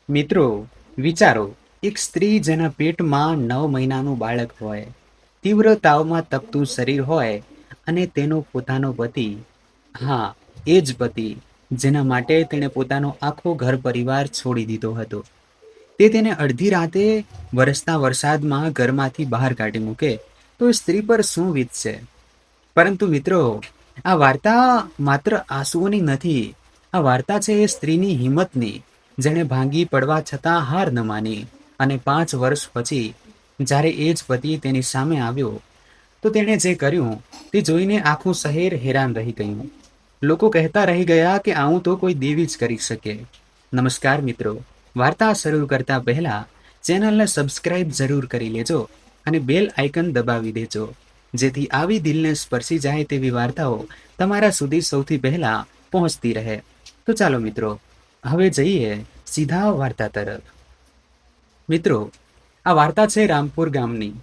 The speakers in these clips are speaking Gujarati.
મિત્રો, વિચારો, એક સ્ત્રી જેના પેટમાં 9 મહિનાનું બાળક હોય, તીવ્ર તાવમાં તપતું શરીર હોય અને તેનો પોતાનો પતિ, હા, એ જ પતિ, જેના માટે તેણે પોતાનો આખો ઘર પરિવાર છોડી દીધો હતો, તે તેને અડધી રાતે વરસતા વરસાદમાં ઘરમાંથી બહાર કાઢી મૂકે, તો એ સ્ત્રી પર શું વીતશે? પરંતુ મિત્રો, આ વાર્તા માત્ર આંસુઓની નથી. આ વાર્તા છે એ સ્ત્રીની હિંમતની, જેણે ભાંગી પડવા છતાં હાર ન માની. અને 5 વર્ષ પછી જ્યારે એ જ પતિ તેની સામે આવ્યો, તો તેણે જે કર્યું તે જોઈને આખું શહેર હેરાન રહી ગયું. લોકો કહેતા રહી ગયા કે આવું તો કોઈ દેવી જ કરી શકે. નમસ્કાર મિત્રો, વાર્તા શરૂ કરતા પહેલા ચેનલને સબસ્ક્રાઇબ જરૂર કરી લેજો અને બેલ આઇકન દબાવી દેજો, જેથી આવી દિલને સ્પર્શી જાય તેવી વાર્તાઓ તમારા સુધી સૌથી પહેલા પહોંચતી રહે. તો ચાલો મિત્રો, હવે જઈએ સીધા વાર્તા તરફ. મિત્રો, આ વાર્તા છે રામપુર ગામની.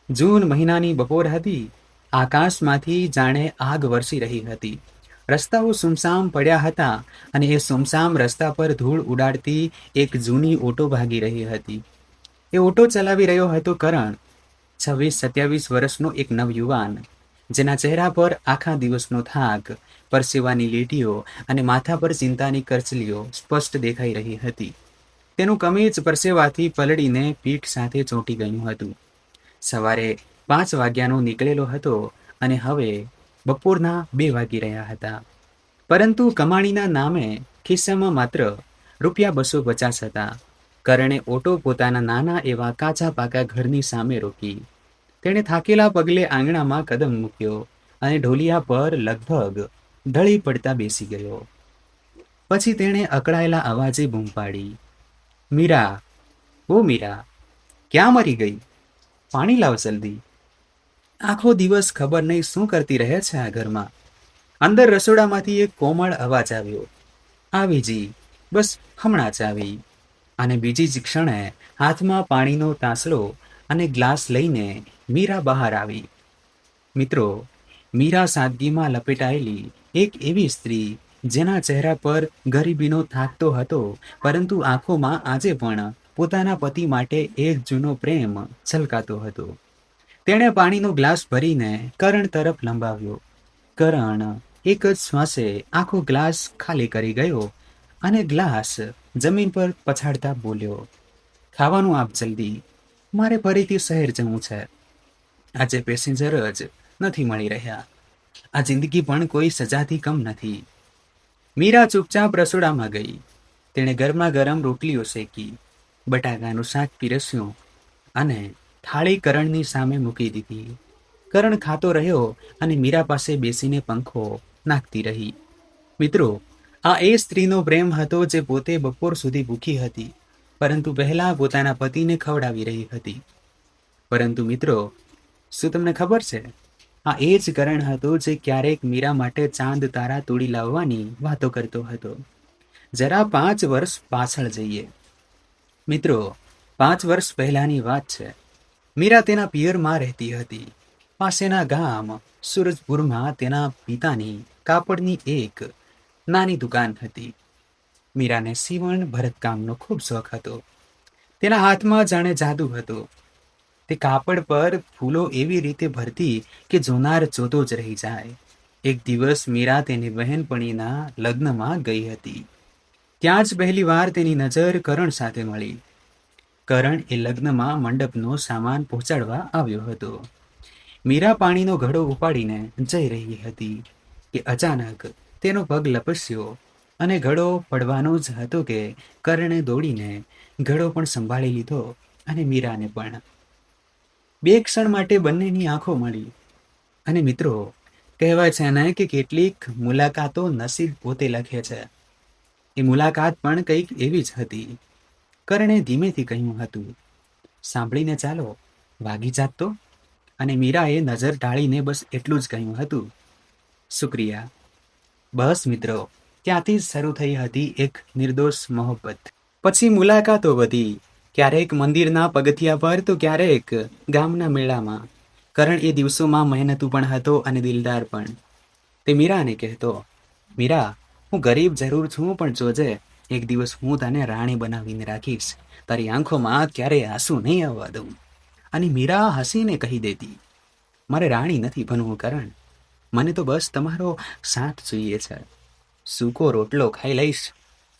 જૂન મહિનાની બપોર હતી. આકાશમાંથી જાણે આગ વરસી રહી હતી. રસ્તાઓ સુમસામ પડ્યા હતા અને એ સુમસામ રસ્તા પર ધૂળ ઉડાડતી એક જૂની ઓટો ભાગી રહી હતી. એ ઓટો ચલાવી રહ્યો હતો કરણ, 26-27 વર્ષનો એક નવયુવાન, જેના ચહેરા પર આખા દિવસનો થાક, પરસેવાની લીટીઓ અને માથા પર ચિંતાની કરચલીઓ સ્પષ્ટ દેખાઈ રહી હતી. તેનું કમીજ પરસેવાથી પલળીને પીઠ સાથે ચોંટી ગયું હતું. સવારે 5 વાગ્યાનો નીકળેલો હતો અને હવે બપોરના 2 વાગી રહ્યા હતા. પરંતુ કમાણીના નામે ખિસ્સામાં માત્ર ₹250 હતા. કરણે ઓટો પોતાના નાના એવા કાચા પાકા ઘરની સામે રોકી. તેણે થાકેલા પગલે આંગણામાં કદમ મૂક્યો અને ઢોલિયા પર લગભગ ઢળી પડતા બેસી ગયો. પછી તેણે અકળાયેલા અવાજે બૂમ પાડી, "મીરા, ઓ મીરા, ક્યાં મરી ગઈ? પાણી લાવ જલ્દી. આખો દિવસ ખબર નહીં શું કરતી રહે છે આ ઘરમાં." અંદર રસોડામાંથી એક કોમળ અવાજ આવ્યો, "આવી જી, બસ હમણાં જ આવી." અને બીજી જ ક્ષણે હાથમાં પાણીનો તાસલો અને ગ્લાસ લઈને મીરા બહાર આવી. મિત્રો, મીરા સાદગીમાં લપેટાયેલી એક એવી સ્ત્રી, જેના ચહેરા પર ગરીબીનો થાક તો હતો, પરંતુ આંખોમાં આજે પણ પોતાના પતિ માટે એક જૂનો પ્રેમ છલકાતો હતો. તેણે પાણીનો ગ્લાસ ભરીને કરણ તરફ લંબાવ્યો. કરણ એક જ શ્વાસે આખો ગ્લાસ ખાલી કરી ગયો અને ગ્લાસ જમીન પર પછાડતા બોલ્યો, "ખાવાનું આપ જલ્દી, મારે ફરીથી શહેર જવું છે. આજે પેસેન્જર જ નથી મળી રહ્યા. આ જિંદગી પણ કોઈ સજાથી કમ નથી." મીરા ચૂપચાપ રસોડામાં ગઈ. તેણે ગરમા ગરમ રોટલીઓ શેકી, બટાકાનું શાક પીરસ્યું અને થાળી કરણની સામે મૂકી દીધી. કરણ ખાતો રહ્યો અને મીરા પાસે બેસીને પંખો નાખતી રહી. મિત્રો, આ એ સ્ત્રીનો પ્રેમ હતો જે પોતે બપોર સુધી ભૂખી હતી, પરંતુ પહેલા પોતાના પતિને ખવડાવી રહી હતી. પરંતુ મિત્રો, શું તમને ખબર છે, આ એ જ કરણ હતો જે ક્યારેક મીરા માટે ચાંદ તારા તોડી લાવવાની વાતો કરતો હતો. જરા 5 વર્ષ પાછળ જઈએ. મિત્રો, 5 વર્ષ પહેલાની વાત છે. મીરા તેના પિયરમાં રહેતી હતી. પાસેના ગામ સૂરજપુરમાં તેના પિતાની કાપડની એક નાની દુકાન હતી. મીરાને સીવણ ભરતકામનો ખૂબ શોખ હતો. તેના હાથમાં જાણે જાદુ હતો. તે કાપડ પર ફૂલો એવી રીતે ભરતી કે જોનાર જોતો જ રહી જાય. એક દિવસ મીરા તેની બહેનપણીના લગ્નમાં ગઈ હતી. ત્યાં જ પહેલી વાર તેની નજર કરણ સાથે મળી. કરણ એ લગ્નમાં મંડપનો સામાન પહોંચાડવા આવ્યો હતો. મીરા પાણીનો ઘડો ઉપાડીને જઈ રહી હતી કે અચાનક તેનો પગ લપસ્યો અને ઘડો પડવાનો જ હતો કે કરણે દોડીને ઘડો પણ સંભાળી લીધો અને મીરાને પણ. 2 ક્ષણ માટે બંનેની આંખો મળી. અને મિત્રો, કહેવાય છે ને કે કેટલીક મુલાકાતો નસીબ પોતે લખે છે. એ મુલાકાત પણ કંઈક એવી જ હતી. કરણે ધીમેથી કહ્યું હતું, "સાંભળીને ચાલો, વાગી જાત તો?" અને મીરાએ નજર ટાળીને બસ એટલું જ કહ્યું હતું, "શુક્રિયા." બસ મિત્રો, ત્યાંથી જ શરૂ થઈ હતી એક નિર્દોષ મોહબ્બત. પછી મુલાકાતો વધી. ક્યારેક મંદિરના પગથિયા પર તો ક્યારેક ગામના મેળામાં. કરણ એ દિવસોમાં મહેનતુ પણ હતો અને દિલદાર પણ. તે મીરાને કહેતો, "મીરા, હું ગરીબ જરૂર છું, પણ જોજે, એક દિવસ હું તને રાણી બનાવીને રાખીશ, તારી આંખોમાં ક્યારેય આંસુ નહીં આવવા દઉં. અને મીરા હસીને કહી દેતી, મારે રાણી નથી બનવું કરણ, મને તો બસ તમારો સાથ જોઈએ છે. સૂકો રોટલો ખાઈ લઈશ,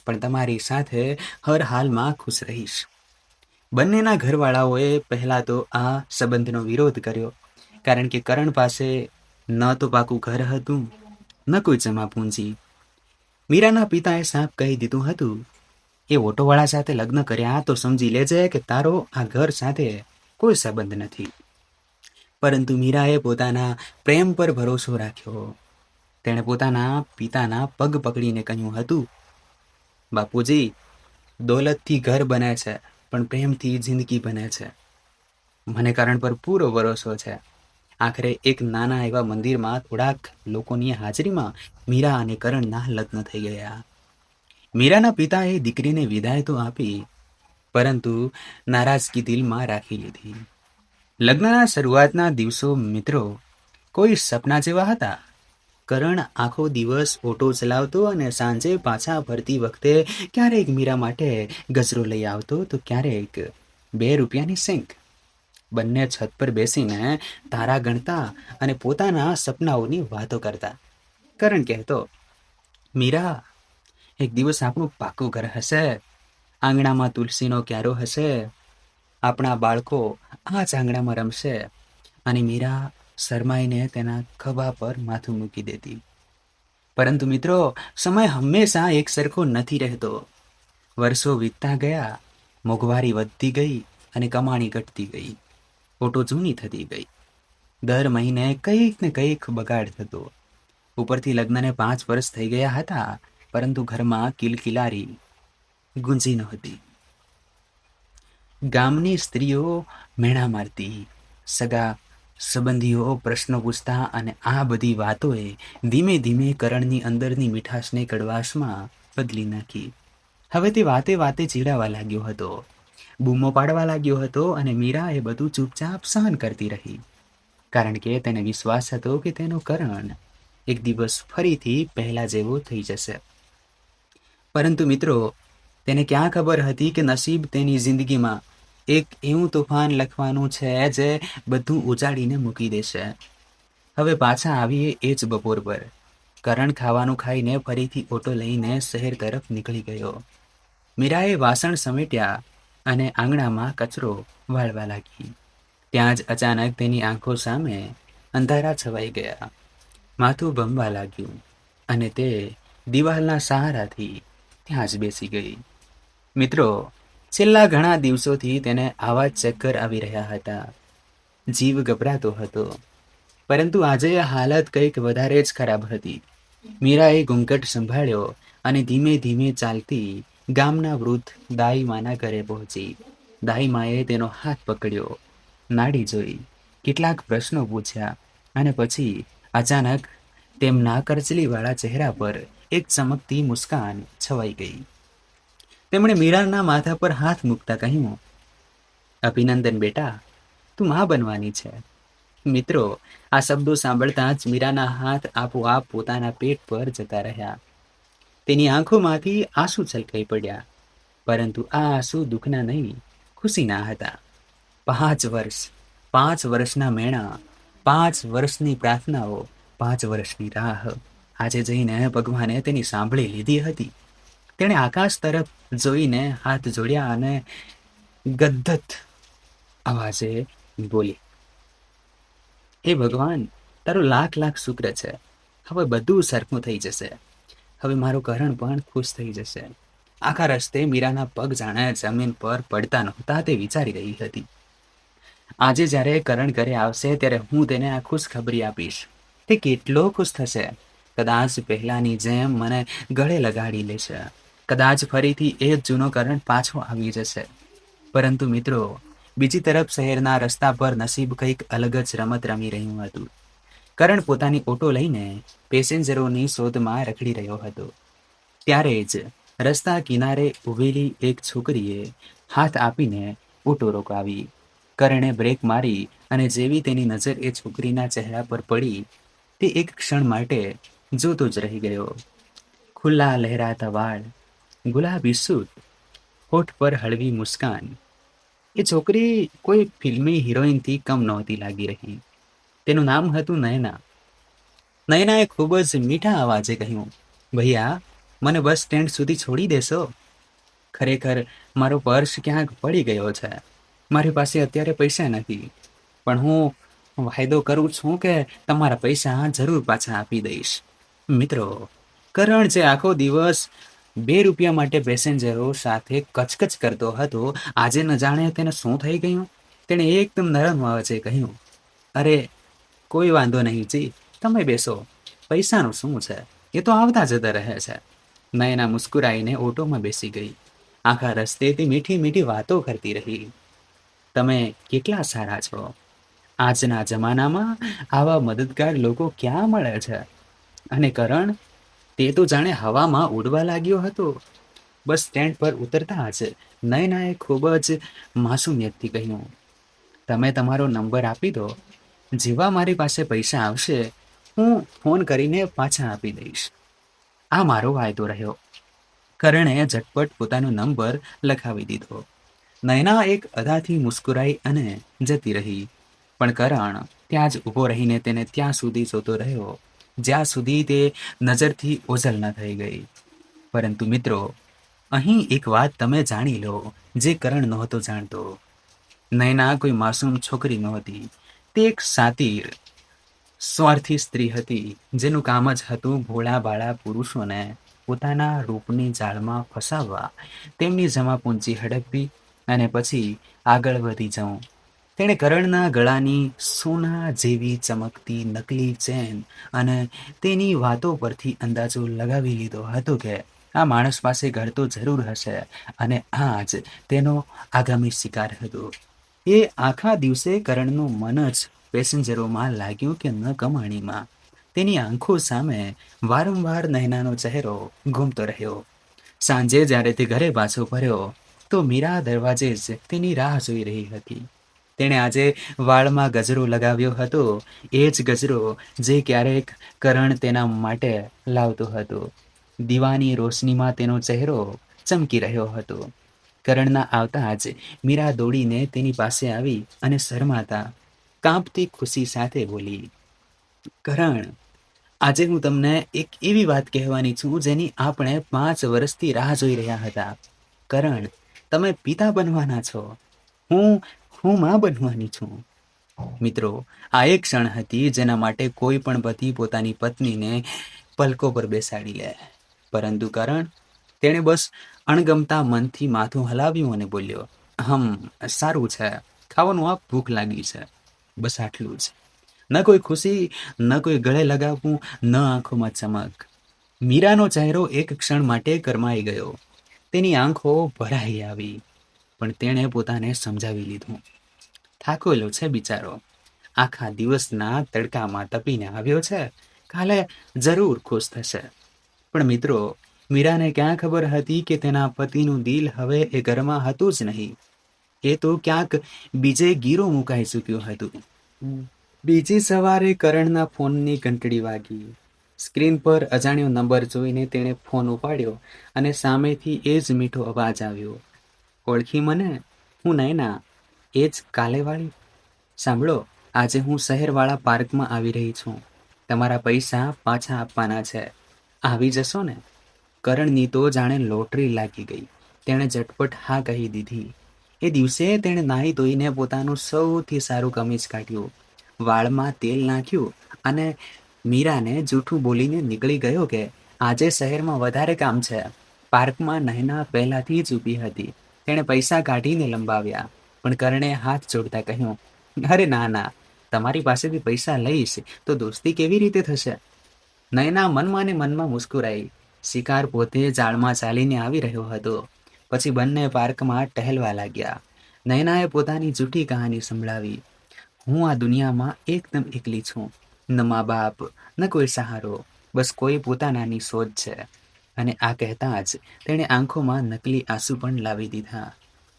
પણ તમારી સાથે હર હાલમાં ખુશ રહીશ. બંનેના ઘરવાળાઓએ પહેલા તો આ સંબંધનો વિરોધ કર્યો, કારણ કે કરણ પાસે ન તો પાકું ઘર હતું, ન કોઈ જમા પૂંજી. મીરાના પિતાએ સાફ કહી દીધું હતું, એ ઓટોવાળા સાથે લગ્ન કર્યા તો સમજી લેજે કે તારો આ ઘર સાથે કોઈ સંબંધ નથી. પરંતુ મીરાએ પોતાના પ્રેમ પર ભરોસો રાખ્યો. તેણે પોતાના પિતાના પગ પકડીને કહ્યું હતું, બાપુજી, દોલતથી ઘર બને છે, પણ પ્રેમથી જિંદગી બને છે. મને કરણ પર પૂરો ભરોસો છે. આખરે એક નાના એવા મંદિરમાં થોડાક લોકોની હાજરીમાં મીરા અને કરણના લગ્ન થઈ ગયા. મીરાના પિતાએ દીકરીને વિદાય તો આપી, પરંતુ નારાજગી દિલમાં રાખી લીધી. લગ્નના શરૂઆતના દિવસો મિત્રો કોઈ સપના જેવા હતા. કરણ આખો દિવસ ઓટો ચલાવતો અને સાંજે પાછા ફરતી વખતે ક્યારેક મીરા માટે ગજરો લઈ આવતો તો ક્યારેક 2 રૂપિયાની સેંક. બંને છત પર બેસીને તારા ગણતા અને પોતાના સપનાઓની વાતો કરતા. કરણ કહેતો, મીરા, એક દિવસ આપણું પાકું ઘર હશે, આંગણામાં તુલસીનો ક્યારો હશે, આપણા બાળકો આ જ આંગણામાં રમશે. અને મીરા શરમાઈને તેના ખભા પર માથું મૂકી દેતી. પરંતુ મિત્રો, સમય હંમેશા એક સરખો નથી રહેતો. વર્ષો વીતતા ગયા, મોંઘવારી વધતી ગઈ અને કમાણી ઘટતી ગઈ. ઓટો જૂની થતી ગઈ. દર મહિને કંઈક ને કંઈક બગાડ થતો. ઉપરથી લગ્નને 5 વર્ષ થઈ ગયા હતા, પરંતુ ઘરમાં કિલકિલારી ગુંજી નહોતી. ગામની સ્ત્રીઓ મેણા મારતી, સગા સંબંધીઓ પ્રશ્નો પૂછતા, અને આ બધી વાતોએ ધીમે ધીમે કરણની અંદરની મીઠાશને કડવાશમાં બદલી નાખી. હવે તે વાતે વાતે ચીડાવા લાગ્યો હતો, બૂમો પાડવા લાગ્યો હતો, અને મીરા એ બધું ચૂપચાપ સહન કરતી રહી, કારણ કે તેને વિશ્વાસ હતો કે તેનો કરણ એક દિવસ ફરીથી પહેલા જેવો થઈ જશે. પરંતુ મિત્રો, તેને ક્યાં ખબર હતી કે નસીબ તેની જિંદગીમાં એક એવું તોફાન લખવાનું છે જે બધું ઉજાડીને મૂકી દેશે. હવે પાછા આવીએ એ જ બપોર પર. કરણ ખાવાનું ખાઈને ફરીથી ઓટો લઈને શહેર તરફ નીકળી ગયો. મીરાએ વાસણ સમેટ્યા અને આંગણામાં કચરો વાળવા લાગી. ત્યાં જ અચાનક તેની આંખો સામે અંધારા છવાઈ ગયા. માથું ભમવા લાગ્યું અને તે દિવાલના સહારાથી ત્યાં જ બેસી ગઈ. મિત્રો, છેલ્લા ઘણા દિવસોથી તેને આવા જ ચક્કર આવી રહ્યા હતા. જીવ ગભરાતો હતો, પરંતુ આજે હાલત કંઈક વધારે જ ખરાબ હતી. મીરાએ ઘૂંઘટ સંભાળ્યો અને ધીમે ધીમે ચાલતી ગામના વૃદ્ધ દાઈમાના ઘરે પહોંચી. દાઈમાએ તેનો હાથ પકડ્યો, નાડી જોઈ, કેટલાક પ્રશ્નો પૂછ્યા, અને પછી અચાનક તેમના કરચલીવાળા ચહેરા પર એક ચમકતી મુસ્કાન છવાઈ ગઈ. તેમણે મીરાના માથા પર હાથ મૂકતા કહ્યું, અભિનંદન બેટા, તું માં બનવાની છે. મિત્રો, આ શબ્દો સાંભળતા જ મીરાના હાથ આપોઆપ પોતાના પેટ પર જતા રહ્યા. તેની આંખોમાંથી આંસુ છલકાઈ પડ્યા, પરંતુ આ આંસુ દુઃખના નહીં, ખુશીના હતા. 5 વર્ષના મેણા, 5 વર્ષની પ્રાર્થનાઓ, 5 વર્ષની રાહ. આજે જઈને ભગવાને તેની સાંભળી લીધી હતી. તેણે આકાશ તરફ જોઈને હાથ જોડ્યા અને ગદગદ અવાજે બોલી, હે ભગવાન, તારો લાખ લાખ શુક્ર છે. હવે બધું સરખું થઈ જશે. હવે મારો કરણ પણ ખુશ થઈ જશે. આખા રસ્તે મીરાના પગ જાણે જમીન પર પડતા નહોતા તે વિચારી રહી હતી. આજે જ્યારે કરણ ઘરે આવશે ત્યારે હું તેને આ ખુશ ખબરી આપીશ. તે કેટલો ખુશ થશે. કદાચ પહેલાની જેમ મને ગળે લગાડી લેશે. કદાચ ફરીથી એ જ જૂનો કરણ પાછો આવી જશે. પરંતુ મિત્રો, બીજી તરફ શહેરના રસ્તા પર નસીબ કંઈક અલગ જ રમત રમી રહ્યું હતું. કરણ પોતાની ઓટો લઈને પેસેન્જરોની શોધમાં રખડી રહ્યો હતો. ત્યારે જ રસ્તા કિનારે ઊભેલી એક છોકરીએ હાથ આપીને ઓટો રોકાવી. કરણે બ્રેક મારી અને જેવી તેની નજર એ છોકરીના ચહેરા પર પડી, તે એક ક્ષણ માટે જોતો જ રહી ગયો. ખુલ્લા લહેરાતા વાળ, ગુલાબી સૂટ, હોઠ પર હળવી મુસ્કાન. એ છોકરી કોઈ ફિલ્મી હિરોઈનથી કમ નહોતી લાગી રહી. તેનું નામ હતું નયના. નયનાએ ખૂબ જ મીઠા અવાજે કહ્યું, ભૈયા, મને બસ સ્ટેન્ડ સુધી છોડી દેશો? ખરેખર મારો પર્સ ક્યાંક પડી ગયો છે. મારી પાસે અત્યારે પૈસા નથી, પણ હું વાયદો કરું છું કે તમારા પૈસા જરૂર પાછા આપી દઈશ. મિત્રો, કરણ જે આખો દિવસ 2 રૂપિયા માટે પેસેન્જરો સાથે કચકચ કરતો હતો, આજે ન જાણે તેને શું થઈ ગયું. તેણે એકદમ નરમ અવાજે કહ્યું, અરે કોઈ વાંધો નહીં જી, તમે બેસો. પૈસાનું શું છે, એ તો આવતા જતા રહે છે. નયના મુસ્કુરાઈને ઓટોમાં બેસી ગઈ. આખા રસ્તેથી મીઠી મીઠી વાતો કરતી રહી. તમે કેટલા સારા છો. આજના જમાનામાં આવા મદદગાર લોકો ક્યાં મળે છે? અને કરણ, તે તો જાણે હવામાં ઉડવા લાગ્યો હતો. બસ સ્ટેન્ડ પર ઉતરતા જ નયનાએ ખૂબ જ માસુમિયતથી કહ્યું, તમે તમારો નંબર આપી દો. જેવા મારી પાસે પૈસા આવશે, હું ફોન કરીને પાછા આપી દઈશ. આ મારો વાયદો રહ્યો. કરણે ઝટપટ પોતાનો નંબર લખાવી દીધો. નયના એક અદાથી મુસ્કુરાઈ અને જતી રહી. પણ કરણ ત્યાં જ ઊભો રહીને તેને ત્યાં સુધી જોતો રહ્યો જ્યાં સુધી તે નજરથી ઓઝલ ન થઈ ગઈ. પરંતુ મિત્રો, અહીં એક વાત તમે જાણી લો જે કરણ નહોતો જાણતો. નયના કોઈ માસૂમ છોકરી નહોતી. તે એક સાતીર, સ્વાર્થી સ્ત્રી હતી, જેનું કામ જ હતું ભોળા ભાળા પુરુષોને પોતાના રૂપની જાળમાં ફસાવવા, તેમની જમાપૂંજી હડપવી અને પછી આગળ વધી જવું. તેણે કરણના ગળાની સોના જેવી ચમકતી નકલી ચેન અને તેની વાતો પરથી અંદાજો લગાવી લીધો હતો કે આ માણસ પાસે ઘર તો જરૂર હશે, અને આ જ તેનો આગામી શિકાર હતો. એ આખા દિવસે કરણનું મન જ પેસેન્જરોમાં લાગ્યું કે ન કમાણીમાં. તેની આંખો સામે વારંવાર નયનાનો ચહેરો ઘૂમતો રહ્યો. સાંજે જ્યારે તે ઘરે પાછો ફર્યો તો મીરા દરવાજે જ તેની રાહ જોઈ રહી હતી. તેણે આજે વાળમાં ગજરો લગાવ્યો હતો, એ જ ગજરો જે ક્યારેક કરણ તેના માટે લાવતો હતો. દીવાની રોશનીમાં તેનો ચહેરો ચમકી રહ્યો હતો. કરણના આવતા જ મીરા દોડીને તેની પાસે આવી અને શરમાતા, કાંપતી ખુશી સાથે બોલી, કરણ, આજે હું તમને એક એવી વાત કહેવાની છું જેની આપણે 5 વર્ષથી રાહ જોઈ રહ્યા હતા. કરણ, તમે પિતા બનવાના છો. હું માં બનવાની છું. મિત્રો, આ એક ક્ષણ હતી જેના માટે કોઈ પણ પતિ પોતાની પત્નીને પલકો પર બેસાડી લે. પરંતુ કરણ, તેણે બસ અણગમતા મનથી માથું હલાવ્યું અને બોલ્યો, સારું છે, ખાવાનું આપ, ભૂખ લાગી છે. બસ આટલું જ. ન કોઈ ખુશી, ન કોઈ ગળે લગાવવું, ન આંખોમાં ચમક. મીરાનો ચહેરો એક ક્ષણ માટે કરમાઈ ગયો. તેની આંખો ભરાઈ આવી. પણ તેણે પોતાને સમજાવી લીધું, થાકેલો છે બિચારો, આખા દિવસના તડકામાં તપીને આવ્યો છે, કાલે જરૂર ખુશ થશે. પણ મિત્રો, મીરાને ક્યાં ખબર હતી કે તેના પતિનું દિલ હવે એ ઘરમાં હતું જ નહીં. એ તો ક્યાંક બીજે ગીરો મુકાઈ ચૂક્યું હતું. બીજી સવારે કરણના ફોનની ઘંટડી વાગી. સ્ક્રીન પર અજાણ્યો નંબર જોઈને તેણે ફોન ઉપાડ્યો અને સામેથી એ જ મીઠો અવાજ આવ્યો, ઓળખી મને? હું નયના, એ જ કાલેવાળી. સાંભળો, આજે હું શહેરવાળા પાર્કમાં આવી રહી છું. તમારા પૈસા પાછા આપવાના છે. આવી જશો ને? કરણની તો જાણે લોટરી લાગી ગઈ. તેણે ઝટપટ હા કહી દીધી. એ દિવસે તેણે નાહી ધોઈને પોતાનું સૌથી સારું કમીઝ કાઢ્યું, વાળમાં તેલ નાખ્યું અને મીરાને જૂઠું બોલીને નીકળી ગયો કે આજે શહેરમાં વધારે કામ છે. પાર્કમાં નયના પહેલાથી જ ઊભી હતી. તેણે પૈસા કાઢીને લંબાવ્યા, પણ કરણે હાથ જોડતા કહ્યું, અરે ના ના, તમારી પાસેથી પૈસા લઈશ તો દોસ્તી કેવી રીતે થશે? નયના મનમાં ને મનમાં મુસ્કુરાઈ. શિકાર પોતે જાળમાં ચાલીને આવી રહ્યો હતો. પછી બંને પાર્કમાં ટહેલવા લાગ્યા. નયનાએ પોતાની જૂઠી કહાની સંભળાવી, હું આ દુનિયામાં એકદમ એકલી છું. ન મા બાપ, ન કોઈ સહારો, બસ કોઈ પોતાનાની શોધ છે. અને આ કહેતા જ તેણે આંખોમાં નકલી આંસુ પણ લાવી દીધા.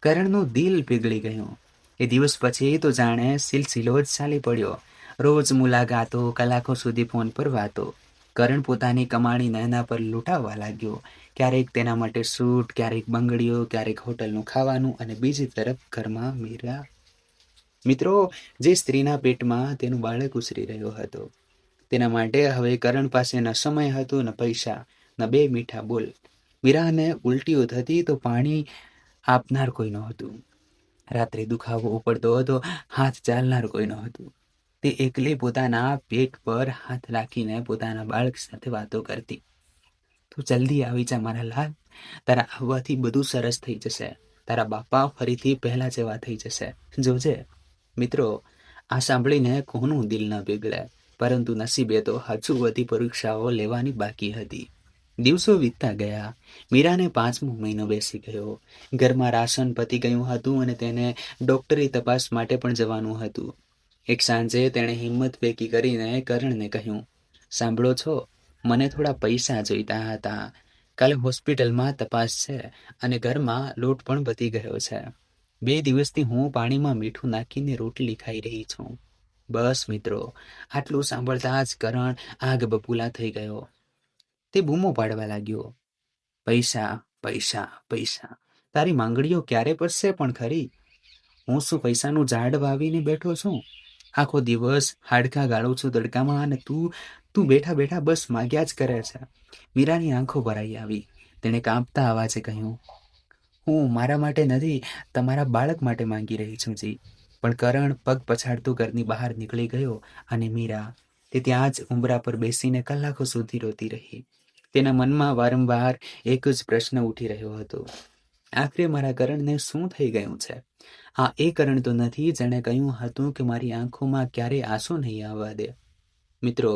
કરણનું દિલ પીગળી ગયું. એ દિવસ પછી તો જાણે સિલસિલો જ ચાલી પડ્યો. રોજ મુલાકાતો, કલાકો સુધી ફોન પર વાતો. કરણ પોતાની કમાણી નયના પર લૂંટાવવા લાગ્યો. ક્યારેક તેના માટે સૂટ, ક્યારેક બંગડીઓ, ક્યારેક હોટલનું ખાવાનું, અને બીજી તરફ ઘરમાં મીરા. મિત્રો, જે સ્ત્રીના પેટમાં તેનું બાળક ઉછરી રહ્યો હતો, તેના માટે હવે કરણ પાસે ન સમય હતો, ન પૈસા, ન બે મીઠા બોલ. મીરાને ઉલટીઓ થતી તો પાણી આપનાર કોઈ નહોતું. રાત્રે દુખાવો ઉપડતો હતો, હાથ ચાલનાર કોઈ નહોતું. તે એકલી પોતાના પેટ પર હાથ રાખીને પોતાના બાળક સાથે વાતો કરતી. તું જલ્દી આવી જા મારા લાલ, તારા આવવાથી બધું સરસ થઈ જશે. તારા બાપા ફરીથી પહેલા જેવા થઈ જશે, જોજે. મિત્રો, આ સાંભળીને કોનું દિલ ન પીગળે, પરંતુ નસીબે તો હજુ બધી પરીક્ષાઓ લેવાની બાકી હતી. દિવસો વીતતા ગયા. મીરાને 5મો મહિનો બેસી ગયો. ઘરમાં રાશન પતી ગયું હતું અને તેને ડોક્ટરી તપાસ માટે પણ જવાનું હતું. એક સાંજે તેણે હિંમત ભેગી કરીને કરણને કહ્યું, સાંભળો છો, મને થોડા પૈસા જોઈતા હતા. કાલે હોસ્પિટલમાં તપાસ છે અને ઘરમાં લોટ પણ પતી ગયો છે. 2 દિવસથી હું પાણીમાં મીઠું નાખીને રોટલી ખાઈ રહી છું. બસ મિત્રો, આટલું સાંભળતા જ કરણ આગ બબૂલા થઈ ગયો. તે બૂમો પાડવા લાગ્યો, પૈસા, પૈસા, પૈસા. તારી માંગણીઓ ક્યારે પસશે પણ ખરી? હું શું પૈસાનું ઝાડ વાવીને બેઠો છું? આખો દિવસ હાડકા ગાળું છું તડકામાં, અને તું બેઠા બેઠા બસ માગ્યા જ કરે છે. મીરાની આંખો ભરાઈ આવી. તેણે કાંપતા અવાજે કહ્યું, હું મારા માટે નથી, તમારા બાળક માટે માંગી રહી છું જી. પણ કરણ પગ પછાડતો ઘરની બહાર નીકળી ગયો, અને મીરા તે ત્યાં જ ઉંબરા પર બેસીને કલાકો સુધી રોતી રહી. તેના મનમાં વારંવાર એક જ પ્રશ્ન ઉઠી રહ્યો હતો, આખરે મારા કરણને શું થઈ ગયું છે? આ એ કરણ તો નથી જેણે કહ્યું હતું કે મારી આંખોમાં ક્યારેય આંસુ નહીં આવવા દે. મિત્રો,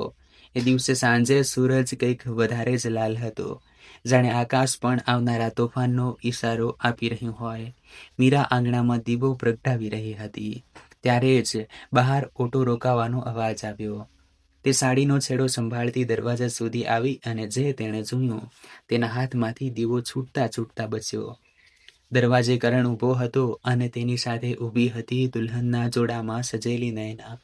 એ દિવસે સાંજે સૂરજ કંઈક વધારે જ લાલ હતો, જાણે આકાશ પણ આવનારા તોફાનનો ઈશારો આપી રહ્યું હોય. મીરા આંગણામાં દીવો પ્રગટાવી રહી હતી. ત્યારે જ બહાર ઓટો રોકાવાનો અવાજ આવ્યો. તે સાડીનો છેડો સંભાળતી દરવાજા સુધી આવી, અને જે તેણે જોયું તેના હાથમાંથી દીવો છૂટતા છૂટતા બચ્યો. દરવાજે કરણ ઊભો હતો, અને તેની સાથે ઊભી હતી દુલ્હનના જોડામાં સજેલી નયના.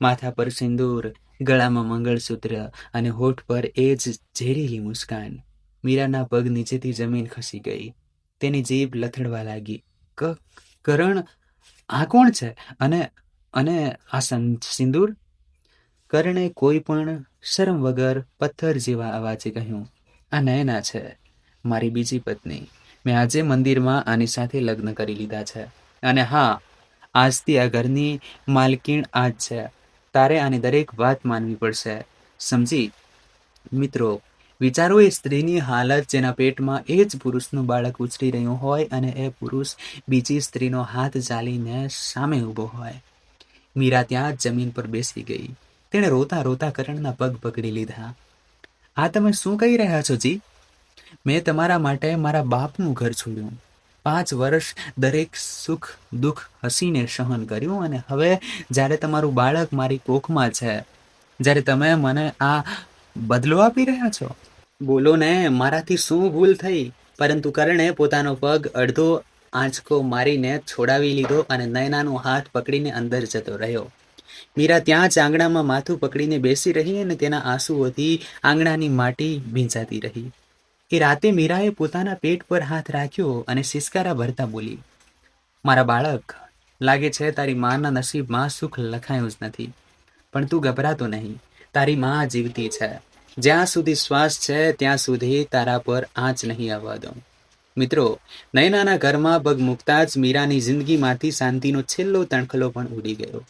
માથા પર સિંદૂર, ગળામાં મંગળસૂત્ર, અને હોઠ પર એ જ ઝેરીલી મુસ્કાન. મીરાના પગ નીચેથી જમીન ખસી ગઈ. તેની જીભ લથડવા લાગી. કરણ, આ કોણ છે? અને અને આ સિંદૂર? કરણે કોઈ પણ શરમ વગર પથ્થર જેવા અવાજે કહ્યું, આ નયના છે, મારી બીજી પત્ની. મેં આજે મંદિરમાં આની સાથે લગ્ન કરી લીધા છે. અને હા, આજથી આ ઘરની માલકીણ આજ છે. તારે આની દરેક વાત માનવી પડશે, સમજી? મિત્રો, વિચારો એ સ્ત્રીની હાલત જેના પેટમાં એ જ પુરુષનું બાળક ઉછરી રહ્યું હોય, અને એ પુરુષ બીજી સ્ત્રીનો હાથ ઝાલીને સામે ઊભો હોય. મીરા ત્યાં જમીન પર બેસી ગઈ. તેણે રોતા રોતા કરણના પગ પકડી લીધા. આ તમે શું કહી રહ્યા છો જી? મેં તમારા માટે મારા બાપનું ઘર છોડ્યું, 5 વર્ષ દરેક સુખ દુઃખ હસીને સહન કર્યું, અને હવે જ્યારે તમારું બાળક મારી કોખમાં છે, જ્યારે તમે મને આ બદલો આપી રહ્યા છો? બોલો ને, મારાથી શું ભૂલ થઈ? પરંતુ કરણે પોતાનો પગ અડધો આંચકો મારીને છોડાવી લીધો, અને નયનાનો હાથ પકડીને અંદર જતો રહ્યો. મીરા ત્યાં જ આંગણામાં માથું પકડીને બેસી રહી, અને તેના આંસુઓથી આંગણાની માટી ભીંજાતી રહી. એ રાતે મીરાએ પોતાના પેટ પર હાથ રાખ્યો અને સિસકારા ભરતા બોલી, મારા બાળક, લાગે છે તારી માના નસીબમાં સુખ લખાયું જ નથી. પણ તું ગભરાતો નહીં, તારી માં જીવતી છે. જ્યાં સુધી શ્વાસ છે ત્યાં સુધી તારા પર આંચ નહીં આવવા દઉં. મિત્રો, નયનાના ઘરમાં પગ મૂકતા જ મીરાની જિંદગીમાંથી શાંતિનો છેલ્લો તણખલો પણ ઉડી ગયો.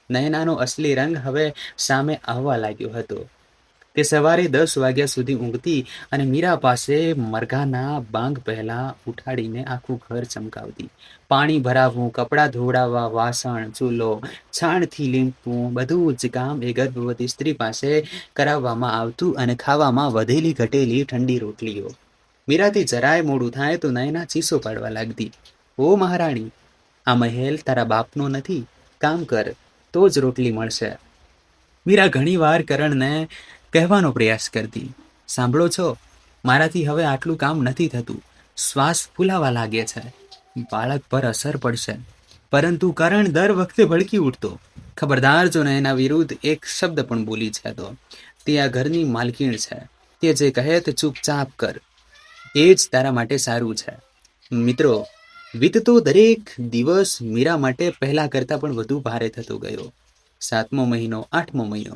નયનાનો અસલી રંગ હવે સામે આવવા લાગ્યો હતો. તે સવારે 10 વાગ્યા સુધી ઊંઘતી, અને મીરા પાસે મરઘાના બાંગ પહેલા ઉઠાડીને આખું ઘર ચમકાવતી. પાણી ભરાવવું, કપડાં ધોવડાવવા, વાસણ, ચૂલો, છાણથી લીંપવું, બધું જ કામ એ ગર્ભવતી સ્ત્રી પાસે કરાવવામાં આવતું, અને ખાવામાં વધેલી ઘટેલી ઠંડી રોટલીઓ. મીરાથી જરાય મોડું થાય તો નયના ચીસો પાડવા લાગતી, ઓ મહારાણી, આ મહેલ તારા બાપનો નથી, કામ કર તો જ રોટલી મળશે. મીરા ઘણી વાર કરણને કહેવાનો પ્રયાસ કરતી, સાંભળો છો, મારાથી હવે આટલું કામ નથી થતું, શ્વાસ ફૂલાવા લાગે છે, બાળક પર અસર પડશે. પરંતુ કરણ દર વખતે ભડકી ઉઠતો, ખબરદાર જો એના વિરુદ્ધ એક શબ્દ પણ બોલી છે તો તે આ ઘરની માલકીણ છે, તે જે કહે તે ચૂપચાપ કર. એ જ તારા માટે સારું છે. મિત્રો, વીતતો દરેક દિવસ મીરા માટે પહેલા કરતાં પણ વધુ ભારે થતો ગયો. 7મો મહિનો, 8મો મહિનો.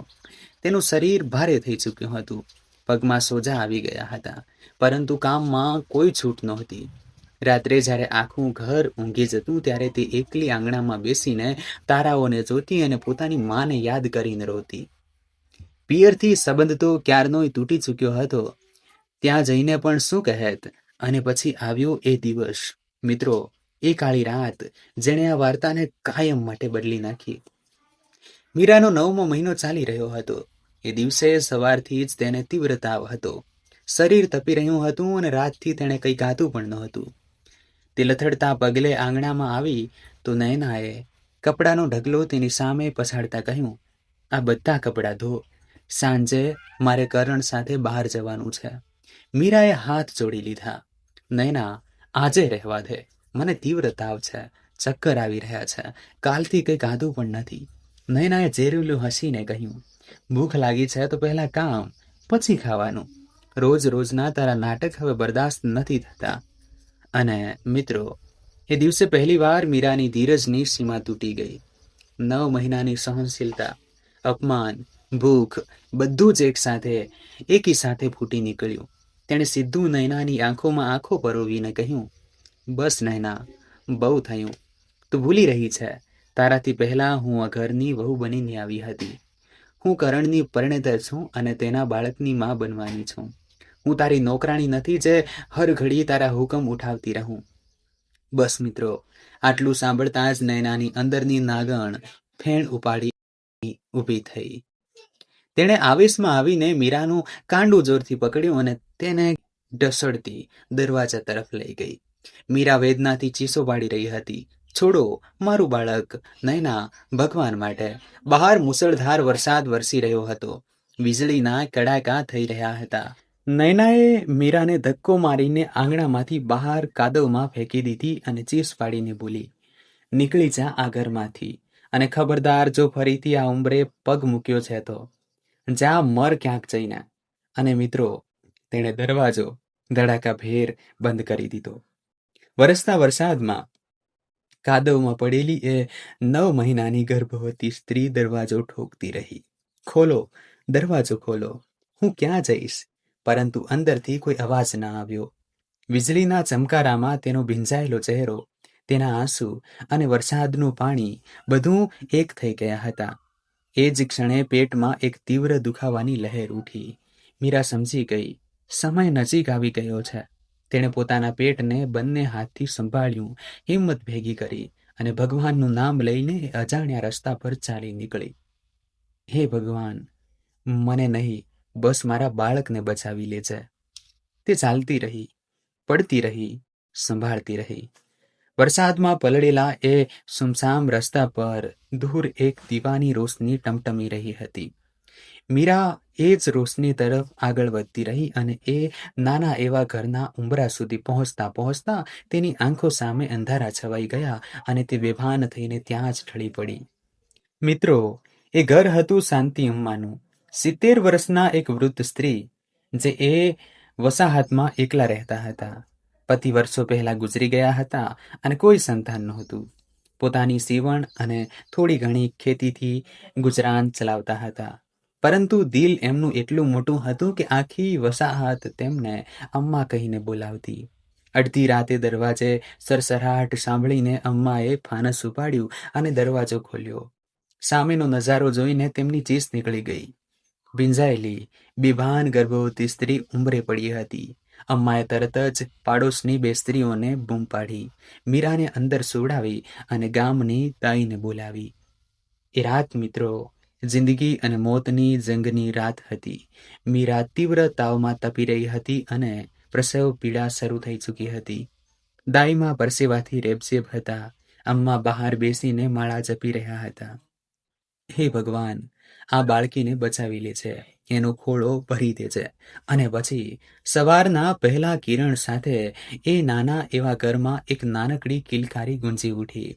તેનું શરીર ભારે થઈ ચૂક્યું હતું. પગમાં સોજા આવી ગયા હતા, પરંતુ કામમાં કોઈ છૂટ નહોતી. રાત્રે જ્યારે આખું ઘર ઊંઘી જતું ત્યારે તે એકલી આંગણામાં બેસીને તારાઓને જોતી અને પોતાની માને યાદ કરીને રોતી. પિયરથી સંબંધ તો ક્યારનોય તૂટી ચૂક્યો હતો. ત્યાં જઈને પણ શું કહેત. અને પછી આવ્યો એ દિવસ. મિત્રો, એ કાળી રાત જેણે આ વાર્તાને કાયમ માટે બદલી નાખી. મીરાનો 9મો મહિનો ચાલી રહ્યો હતો. એ દિવસે સવારથી જ તેને તીવ્ર તાવ હતો. શરીર તપી રહ્યું હતું અને રાતથી તેણે કંઈ ગાતું પણ નહોતું. તે લથડતા પગલે આંગણામાં આવી તો નયનાએ કપડાનો ઢગલો તેની સામે પછાડતા કહ્યું, આ બધા કપડાં ધો. સાંજે મારે કરણ સાથે બહાર જવાનું છે. મીરાએ હાથ જોડી લીધા. નયના, આજે રહેવા દે. મને તીવ્ર તાવ છે, ચક્કર આવી રહ્યા છે. કાલથી કંઈ ખાધું પણ નથી. નયનાએ ઝેરીલું હસીને કહ્યું, ભૂખ લાગી છે તો પહેલા કામ, પછી ખાવાનું. રોજ રોજના તારા નાટક હવે બરદાસ્ત નથી થતા. અને મિત્રો, એ દિવસે પહેલીવાર મીરાની ધીરજની સીમા તૂટી ગઈ. 9 મહિનાની સહનશીલતા, અપમાન, ભૂખ, બધું જ એકી સાથે ફૂટી નીકળ્યું. તેણે સીધું નયનાની આંખોમાં આંખો પરોવીને કહ્યું, બસ નયના, બહુ થયું. તું ભૂલી રહી છે, તારાથી પહેલા હું આ ઘરની વહુ બનીને આવી હતી. હું કરણની પરિણીતા છું અને તેના બાળકની માં બનવાની છું. હું તારી નોકરાણી નથી જે હર ઘડી તારા હુકમ ઉઠાવતી રહું. બસ મિત્રો, આટલું સાંભળતા જ નયનાની અંદરની નાગણ ફેણ ઉપાડી ઊભી થઈ. તેણે આવેશમાં આવીને મીરાનું કાંડું જોરથી પકડ્યું અને તેને ઢસડતી દરવાજા તરફ લઈ ગઈ. મીરા વેદનાથી ચીસો પાડી રહી હતી. છોડો મારું બાળક. નયના, ભગવાન માટે. બહાર મુસળધાર વરસાદ વરસી રહ્યો હતો. વીજળીના કડાકા થઈ રહ્યા હતા. નયનાએ મીરાને ધક્કો મારીને આંગણામાંથી બહાર કાદવમાં ફેંકી દીધી અને ચીસ પાડીને બોલી, નીકળી જા આ ઘરમાંથી, અને ખબરદાર જો ફરીથી આ ઉંબરે પગ મૂક્યો છે તો જા મર ક્યાંક જઈને. અને મિત્રો, તેણે દરવાજો ધડાકાભેર બંધ કરી દીધો. વરસતા વરસાદમાં કાદવમાં પડેલી એ 9 મહિનાની ગર્ભવતી સ્ત્રી દરવાજો ઠોકતી રહી, ખોલો, દરવાજો ખોલો, હું ક્યાં જઈશ? પરંતુ અંદરથી કોઈ અવાજ ના આવ્યો. વીજળીના ચમકારામાં તેનો ભીંજાયેલો ચહેરો, તેના આંસુ અને વરસાદનું પાણી બધું એક થઈ ગયા હતા. એ જ ક્ષણે પેટમાં એક તીવ્ર દુખાવાની લહેર ઉઠી. મીરા સમજી ગઈ, સમય નજીક આવી ગયો છે. તેણે પોતાના પેટને બંને હાથથી સંભાળ્યું, હિંમત ભેગી કરી અને ભગવાનનું નામ લઈને અજાણ્યા રસ્તા પર ચાલી નીકળી. હે ભગવાન, મને નહીં, બસ મારા બાળકને બચાવી લેજે. તે ચાલતી રહી, પડતી રહી, સંભાળતી રહી. વરસાદમાં પલળેલા એ સુમસામ રસ્તા પર દૂર એક દીવાની રોશની ટમટમી રહી હતી. મીરા એ જ રોશની તરફ આગળ વધતી રહી અને એ નાના એવા ઘરના ઉંબરા સુધી પહોંચતા પહોંચતા તેની આંખો સામે અંધારા છવાઈ ગયા અને તે બેભાન થઈને ત્યાં જ ઢળી પડી. મિત્રો, એ ઘર હતું શાંતિ અમ્માનું. 70 વર્ષના એક વૃદ્ધ સ્ત્રી, જે એ વસાહતમાં એકલા રહેતા હતા. પતિ વર્ષો પહેલા ગુજરી ગયા હતા અને કોઈ સંતાન નહોતું. પોતાની સીવણ અને થોડી ઘણી ખેતીથી ગુજરાન ચલાવતા હતા. પરંતુ દિલ એમનું એટલું મોટું હતું કે આખી વસાહત તેમને અમ્મા કહીને બોલાવતી. અડધી રાતે દરવાજે સરસરાટ સાંભળીને અમ્માએ ફાનસ ઉપાડ્યું અને દરવાજો ખોલ્યો. સામેનો નજારો જોઈને તેમની ચીસ નીકળી ગઈ. ભીંજાયેલી, બેભાન ગર્ભવતી સ્ત્રી ઉંબરે પડી હતી. અમ્માએ તરત જ પાડોશની 2 સ્ત્રીઓને બૂમ પાડી, મીરાને અંદર સુવડાવી અને ગામની તાઈને બોલાવી. એ રાત મિત્રો, જિંદગી અને મોતની જંગની રાત હતી. મીરા તીવ્ર તાવમાં તપી રહી હતી અને પ્રસવ પીડા શરૂ થઈ ચૂકી હતી. દાઈમાં પરસેવાથી રેબઝેબ હતા. અમ્મા બહાર બેસીને માળા જપી રહ્યા હતા. હે ભગવાન, આ બાળકીને બચાવી લે છે, એનો ખોળો ભરી દે છે. અને પછી સવારના પહેલા કિરણ સાથે એ નાના એવા ઘરમાં એક નાનકડી કિલકારી ગુંજી ઉઠી.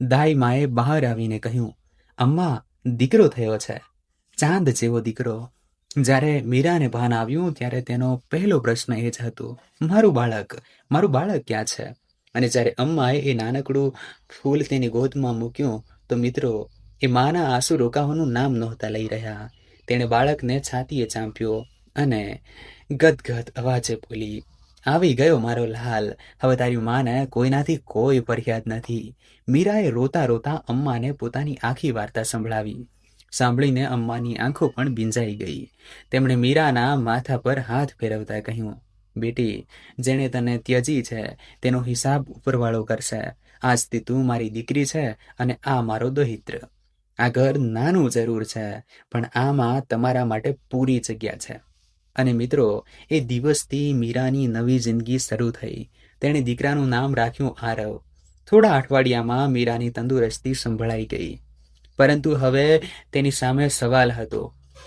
દાઈ માએ બહાર આવીને કહ્યું, અમ્મા, દીકરો થયો છે, ચાંદ જેવો દીકરો. જ્યારે મીરાને ભાન આવ્યું ત્યારે તેનો પહેલો પ્રશ્ન એ જ હતો, મારું બાળક ક્યાં છે? અને જ્યારે અમ્માએ એ નાનકડું ફૂલ તેની ગોદમાં મૂક્યું તો મિત્રો, એ માના આંસુ રોકાવાનું નામ નહોતા લઈ રહ્યા. તેણે બાળકને છાતીએ ચાંપ્યો અને ગદગદ અવાજે બોલી, આવી ગયો મારો લાલ, હવે તારી માને કોઈનાથી કોઈ ફરિયાદ નથી. મીરાએ રોતા રોતા અમ્માને પોતાની આખી વાર્તા સંભળાવી. સાંભળીને અમ્માની આંખો પણ ભીંજાઈ ગઈ. તેમણે મીરાના માથા પર હાથ ફેરવતા કહ્યું, બેટી, જેણે તને ત્યજી છે તેનો હિસાબ ઉપરવાળો કરશે. આજથી તું મારી દીકરી છે અને આ મારો દોહિત્ર. આ ઘર નાનું જરૂર છે, પણ આમાં તમારા માટે પૂરી જગ્યા છે. અને મિત્રો, એ દિવસથી મીરાની નવી જિંદગી શરૂ થઈ. તેણે દીકરાનું નામ રાખ્યું આરવ. થોડા અઠવાડિયામાં મીરાની તંદુરસ્તી સંભળાઈ ગઈ. પરંતુ હવે તેની સામે સવાલ હતો,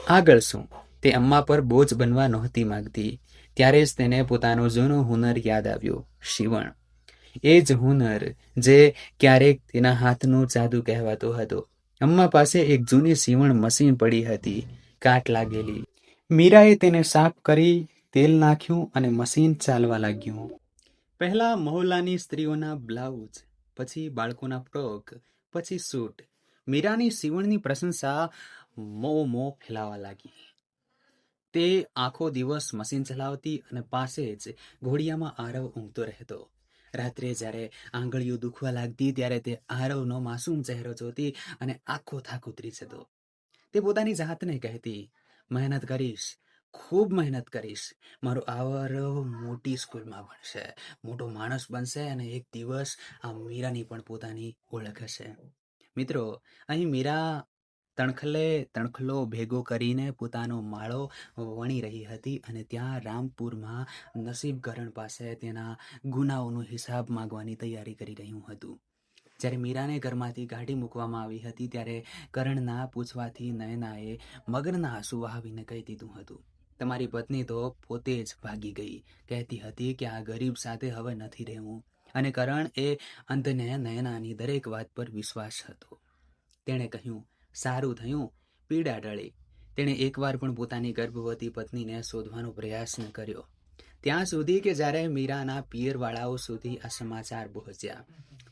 આગળ શું? તે અમ્મા પર બોજ બનવા નહોતી માંગતી. ત્યારે જ તેને પોતાનો જૂનો હુનર યાદ આવ્યો, સીવણ. એ જ હુનર જે ક્યારેક તેના હાથનો જાદુ કહેવાતો હતો. અમ્મા પાસે એક જૂની સીવણ મશીન પડી હતી, કાટ લાગેલી. મીરાએ તેને સાફ કરી, તેલ નાખ્યું અને મશીન ચાલવા લાગ્યું. પહેલા મહોલ્લાની સ્ત્રીઓના બ્લાઉઝ, પછી બાળકોના ફ્રોક, પછી સૂટ. મીરાની સીવણની પ્રશંસા મો ફેલાવા લાગી. તે આખો દિવસ મશીન ચલાવતી અને પાસે જ ઘોડિયામાં આરવ ઊંઘતો રહેતો. રાત્રે જ્યારે આંગળીઓ દુખવા લાગતી ત્યારે તે આરવનો માસૂમ ચહેરો જોતી અને આખો થાક ઉતરી જતો. તે પોતાની જાતને કહેતી, મહેનત કરીશ, ખૂબ મહેનત કરીશ. મારો આરવ મોટી સ્કૂલમાં ભણશે, મોટો માણસ બનશે અને એક દિવસ આ મીરાની પણ પોતાની ઓળખ હશે. મિત્રો, અહીં મીરા તણખલો ભેગો કરીને પોતાનો માળો વણી રહી હતી અને ત્યાં રામપુરમાં નસીબકરણ પાસે તેના ગુનાઓનો હિસાબ માંગવાની તૈયારી કરી રહ્યું હતું. જ્યારે મીરાને ઘરમાંથી કાઢી મૂકવામાં આવી હતી ત્યારે કરણના પૂછવાથી નયનાએ મગનના આંસુ વહાવીને કહી દીધું હતું, તમારી પત્ની તો પોતે જ ભાગી ગઈ. કહેતી હતી કે આ ગરીબ સાથે હવે નથી રહેવું. અને કરણ એ અંધને નયનાની દરેક વાત પર વિશ્વાસ હતો. તેણે કહ્યું, સારું થયું, પીડા ટળી. તેણે એકવાર પણ પોતાની ગર્ભવતી પત્નીને શોધવાનો પ્રયાસ ન કર્યો. ત્યાં સુધી કે જ્યારે મીરાના પિયરવાળાઓ સુધી આ સમાચાર પહોંચ્યા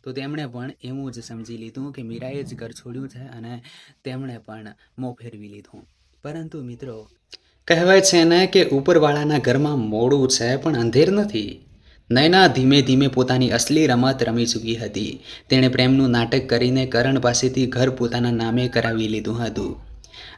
તો તેમણે પણ એવું જ સમજી લીધું કે મીરાએ જ ઘર છોડ્યું છે અને તેમણે પણ મોં ફેરવી લીધું. પરંતુ મિત્રો, કહેવાય છે ને કે ઉપરવાળાના ઘરમાં મોડું છે પણ અંધેર નથી. નયના ધીમે ધીમે પોતાની અસલી રમત રમી ચૂકી હતી. તેણે પ્રેમનું નાટક કરીને કરણ પાસેથી ઘર પોતાના નામે કરાવી લીધું હતું.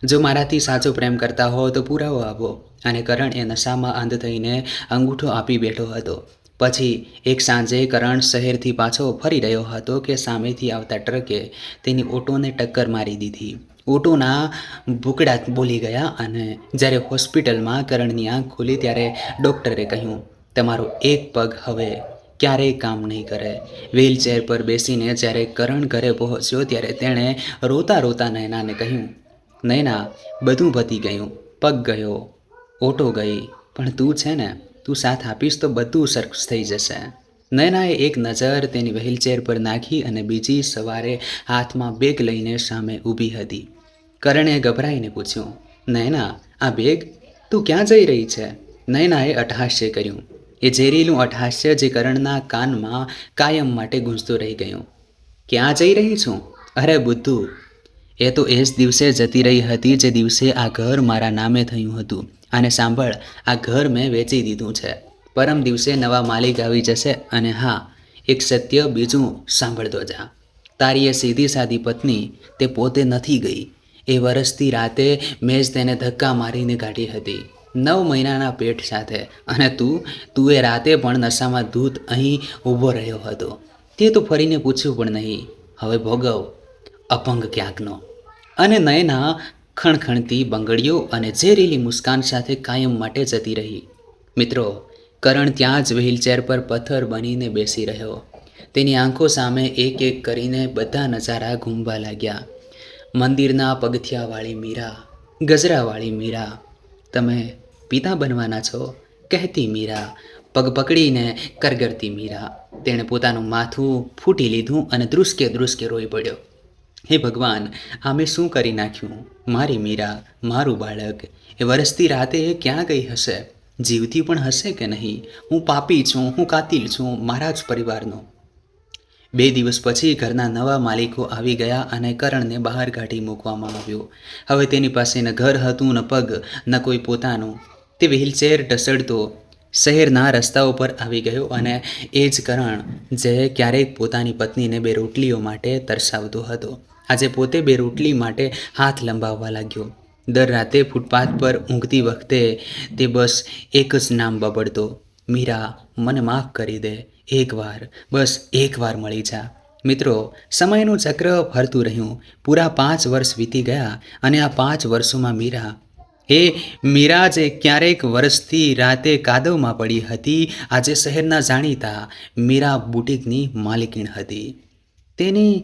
જો મારાથી સાચો પ્રેમ કરતા હો તો પુરાવો આપો. અને કરણ એ નશામાં અંધ થઈને અંગૂઠો આપી બેઠો હતો. પછી એક સાંજે કરણ શહેરથી પાછો ફરી રહ્યો હતો કે સામેથી આવતા ટ્રકે તેની ઓટોને ટક્કર મારી દીધી. ઓટોના ભૂકડા બોલી ગયા અને જ્યારે હોસ્પિટલમાં કરણની આંખ ખુલી ત્યારે ડૉક્ટરે કહ્યું, તમારો એક પગ હવે ક્યારેય કામ નહીં કરે. વ્હીલચેર પર બેસીને જ્યારે કરણ ઘરે પહોંચ્યો ત્યારે તેણે રોતા રોતા નયનાને કહ્યું, નયના, બધું પતી ગયું, પગ ગયો, ઓટો ગઈ, પણ તું છે ને, તું સાથ આપીશ તો બધું સરખું થઈ જશે. નયનાએ એક નજર તેની વ્હીલચેર પર નાખી અને બીજી સવારે હાથમાં બેગ લઈને સામે ઊભી હતી. કરણે ગભરાઈને પૂછ્યું, નયના, આ બેગ? તું ક્યાં જઈ રહી છે? નયનાએ અટ્ટહાસ્ય કર્યું, એ ઝેરીલું અટ્ટહાસ્ય જે કરણના કાનમાં કાયમ માટે ગૂંજતું રહી ગયું. ક્યાં જઈ રહી છું? અરે બુદ્ધુ, એ તો એ જ દિવસે જતી રહી હતી જે દિવસે આ ઘર મારા નામે થયું હતું. અને સાંભળ, આ ઘર મેં વેચી દીધું છે. પરમ દિવસે નવા માલિક આવી જશે. અને હા, એક સત્ય બીજું સાંભળતો જા, તારી એ સીધી સાદી પત્ની તે પોતે નથી ગઈ. એ વરસતી રાતે મેં જ તેને ધક્કા મારીને કાઢી હતી, 9 મહિનાના પેટ સાથે. અને તું એ રાતે પણ નશામાં ધૂત અહીં ઊભો રહ્યો હતો. તે તો ફરીને પૂછ્યું પણ નહીં. હવે ભોગવ અપંગ ક્યાંકનો. અને નયના ખણખણતી બંગડીઓ અને ઝેરીલી મુસ્કાન સાથે કાયમ માટે જતી રહી. મિત્રો, કરણ ત્યાં જ વ્હીલચેર પર પથ્થર બનીને બેસી રહ્યો. તેની આંખો સામે એક એક કરીને બધા નજારા ઘૂમવા લાગ્યા. મંદિરના પગથિયાવાળી મીરા, ગજરાવાળી મીરા, તમે પિતા બનવાના છો, કહેતી મીરા, પગ પકડીને કરગરતી મીરા. તેણે પોતાનું માથું ફૂટી લીધું અને ધ્રુસકે ધ્રુસકે રોઈ પડ્યો. હે ભગવાન, આ મેં શું કરી નાખ્યું? મારી મીરા, મારું બાળક એ વરસતી રાતે એ ક્યાં ગઈ હશે? જીવતી પણ હશે કે નહીં? હું પાપી છું, હું કાતિલ છું, મારા જ પરિવારનો. 2 દિવસ પછી ઘરના નવા માલિકો આવી ગયા અને કરણને બહાર કાઢી મૂકવામાં આવ્યો. હવે તેની પાસે ન ઘર હતું, ન પગ, ન કોઈ પોતાનું. તે વ્હીલચેર ઢસડતો શહેરના રસ્તાઓ પર આવી ગયો અને એ જ કરણ જે ક્યારેક પોતાની પત્નીને 2 રોટલીઓ માટે તરસાવતો હતો, આજે પોતે 2 રોટલી માટે હાથ લંબાવવા લાગ્યો. દર રાતે ફૂટપાથ પર ઊંઘતી વખતે તે બસ એક જ નામ બબડતો, મીરા, મને માફ કરી દે, એકવાર, બસ એકવાર મળી જા. મિત્રો, સમયનું ચક્ર ફરતું રહ્યું. પૂરા 5 વર્ષ વીતી ગયા અને આ 5 વર્ષોમાં મીરા જે ક્યારેક વરસતી રાતે કાદવમાં પડી હતી, આજે શહેરના જાણીતા મીરા બુટીકની માલકીણ હતી. તેની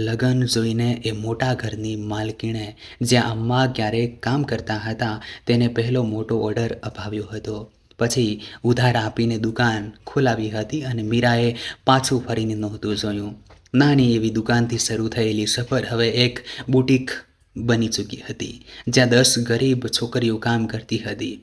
લગન જોઈને એ મોટા ઘરની માલકીણે, જ્યાં અમ્મા ક્યારેક કામ કરતા હતા, તેને પહેલો મોટો ઓર્ડર અપાવ્યો હતો. પછી ઉધાર આપીને દુકાન ખોલાવી હતી અને મીરાએ પાછું ફરીને નહોતું જોયું. નાની એવી દુકાનથી શરૂ થયેલી સફર હવે એક બુટીક બની ચૂકી હતી, જ્યાં 10 ગરીબ છોકરીઓ કામ કરતી હતી.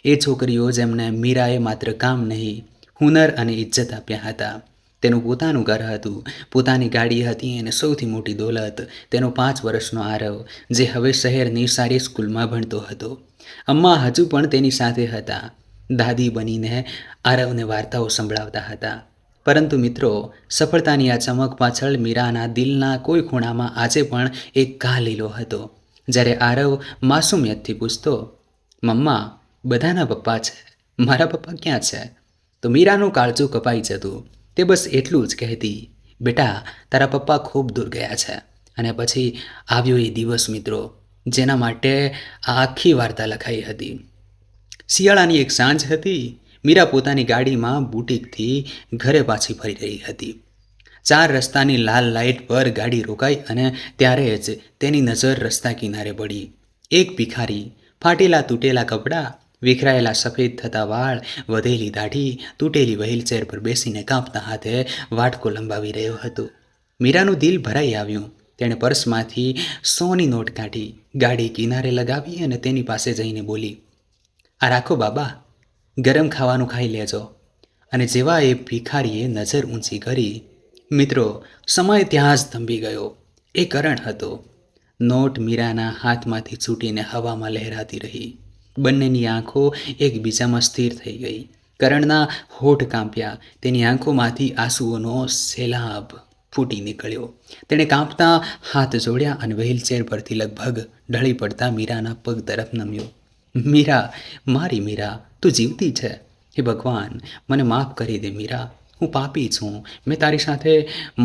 એ છોકરીઓ જેમને મીરાએ માત્ર કામ નહીં, હુનર અને ઇજ્જત આપ્યા હતા. તેનું પોતાનું ઘર હતું, પોતાની ગાડી હતી અને સૌથી મોટી દોલત તેનો 5 વર્ષનો આરવ, જે હવે શહેરની સારી સ્કૂલમાં ભણતો હતો. અમ્મા હજુ પણ તેની સાથે હતા, દાદી બનીને આરવને વાર્તાઓ સંભળાવતા હતા. પરંતુ મિત્રો, સફળતાની આ ચમક પાછળ મીરાના દિલના કોઈ ખૂણામાં આજે પણ એક ઘા લીલો હતો. જ્યારે આરવ માસુમિયતથી પૂછતો, મમ્મા, બધાના પપ્પા છે, મારા પપ્પા ક્યાં છે? તો મીરાનું કાળજું કપાઈ જતું. તે બસ એટલું જ કહેતી, બેટા, તારા પપ્પા ખૂબ દૂર ગયા છે. અને પછી આવ્યો એ દિવસ મિત્રો, જેના માટે આ આખી વાર્તા લખાઈ હતી. શિયાળાની એક સાંજ હતી. મીરા પોતાની ગાડીમાં બુટીકથી ઘરે પાછી ફરી રહી હતી. 4 રસ્તાની લાલ લાઇટ પર ગાડી રોકાઈ અને ત્યારે જ તેની નજર રસ્તા કિનારે પડી. એક ભિખારી, ફાટેલા તૂટેલા કપડાં, વિખરાયેલા સફેદ થતા વાળ, વધેલી દાઢી, તૂટેલી વ્હીલચેર પર બેસીને કાપતા હાથે વાટકો લંબાવી રહ્યો હતો. મીરાનું દિલ ભરાઈ આવ્યું. તેણે પર્સમાંથી 100ની નોટ કાઢી, ગાડી કિનારે લગાવી અને તેની પાસે જઈને બોલી, આ રાખો બાબા, ગરમ ખાવાનું ખાઈ લેજો. અને જેવા એ ભિખારીએ નજર ઊંચી કરી, મિત્રો, સમય ત્યાં જ થંભી ગયો. એ કરણ હતો. નોટ મીરાના હાથમાંથી છૂટીને હવામાં લહેરાતી રહી. બંનેની આંખો એકબીજામાં સ્થિર થઈ ગઈ. કરણના હોઠ કાંપ્યા. તેની આંખોમાંથી આંસુઓનો સેલાબ ફૂટી નીકળ્યો. તેણે કાંપતા હાથ જોડ્યા અને વ્હીલચેર પરથી લગભગ ઢળી પડતા મીરાના પગ તરફ નમ્યો. મીરા, મારી મીરા, તું જીવતી છે? હે ભગવાન, મને માફ કરી દે મીરા, હું પાપી છું. મેં તારી સાથે,